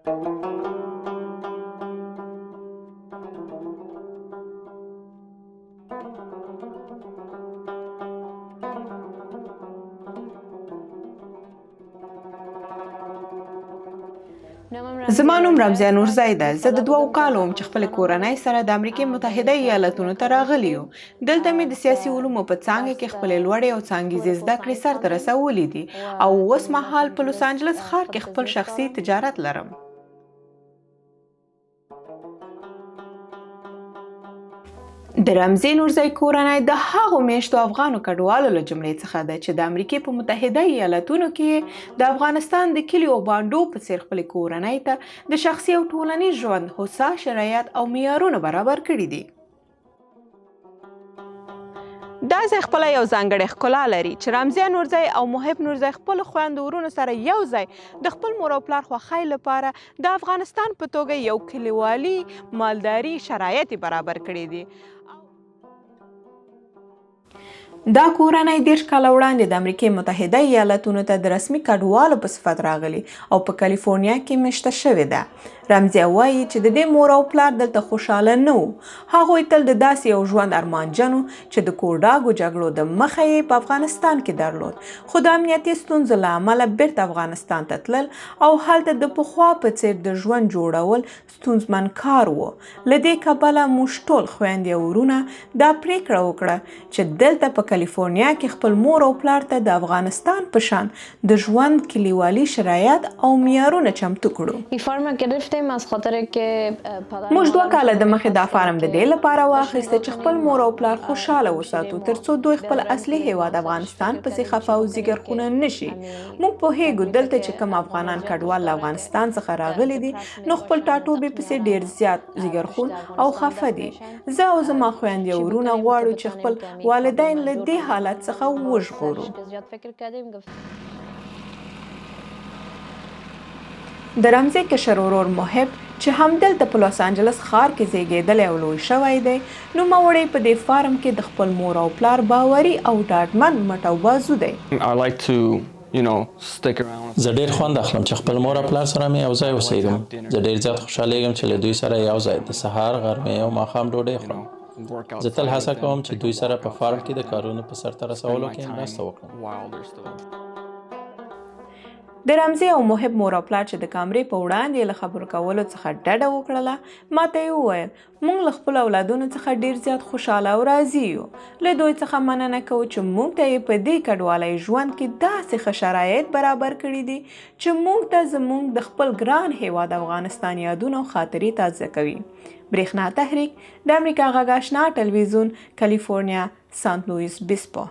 زما نوم رمزیه نورزی ده. زه د 2 کالو وم چې خپل کورنۍ سره د امریکې متحده ایالتونو ته راغلی یو. دلته مې د سیاسي علومو په څانګه کې خپلې لوړې او څانګیزې زده کړې سرته رسولې دي او اوس مهال په لوس انجلس ښار کې خپل شخصي تجارت لرم. د رمزي نورزی کورنۍ د هغو مېشتو افغانو کډوالو له جملې څخه ده چې د امریکې په متحده ایالتونو کې د افغانستان د کلیو او بانډو په څیر خپلې کورنۍ ته د شخصي او ټولنیز ژوند هوسا شرایط او معیارونه برابر کړي دي. دا ځای خپله یو ځانګړې ښکلا لري چې رمزیه نورزی او محب نورزی خپلو خویندو ورونو سره یو ځای د خپل مور او پلار خوښۍ لپاره د افغانستان په توګه یو کلیوالي مالداري شرایط برابر کړي دي. دا کورنۍ 30 کاله وړاندې د امریکې متحده ایالتونو ته د رسمي کډوالو په صفت راغلي او په کالیفورنیا کې مېشته شوې ده. رمزیه وایي چې د دې مور او پلار دلته خوشحاله نه وو. هغوی تل د داسې یو ژوند ارمانجن وو چې د کوډاګو جګړو د مخه یې په افغانستان کې درلود، خو د امنیتي ستونزو له امله بیرته افغانستان ته تلل او هلته د پخوا په څیر د ژوند جوړول ستونزمن کار و. له دې کبله موږ ټول خویندې او ورونه دا پریکړه وکړه چې دلته په کالیفورنیا کې خپل مور او پلار ته د افغانستان په شان د ژوند کلیوالي شرایط او معیارونه چمتو کړو. موږ 2 کاله د مخې دا فارم د دې لپاره واخیسته چې خپل مور او پلار خوشحاله وساتو ترڅو دوی خپل اصلي هېواد افغانستان پسې خفه او زیږرخونه نشي. موږ پوهیږو دلته چې کوم افغانان کډوال له افغانستان څخه راغلي دي نو خپل ټاټوبې پسې ډیر زیات زیږرخون او خفه دي. زه او زما خویندې او ورونه غواړو چې خپل والدین له دې حالت څخه وژغورو. د رمزي کشر ورور محب چې همدلته په لوس انجلس ښار کې زیږیدلی او لوی شوی دی، نوموړی په دې فارم کې د خپل مور او پلار باوري او ډاډمن مټ او بازو دی. زه ډیر خوند اخلم چې خپل مور او پلار سره مې یو ځای اوسېږم. زه ډیر زیات خوشحالیږم چې له دوی سره یو ځای د سهار، غرمې او ماښام ډوډۍ خورم. زه تل هڅه کوم چې دوی سره په فارم کې د کارونو په سرته رسولو کې مرسته وکړم. د رمزي او محب مور او پلار چې د کامرې په وړاندې له خبرو کولو څخه ډډه وکړله، ماته یې وویل موږ له خپلو اولادونو څخه ډیر زیات خوشحاله او راضي یو. له دوی څخه مننه کوو چې موږ ته یې په دې کډوالۍ ژوند کې داسې ښه شرایط برابر کړي دي چې موږ ته زموږ د خپل ګران هېواد افغانستان یادونه او خاطرې تازه کوي. برېښنا تحریک د امریکا غږ آشنا ټلویزیون، کالیفورنیا، سانت لویس بیسپو.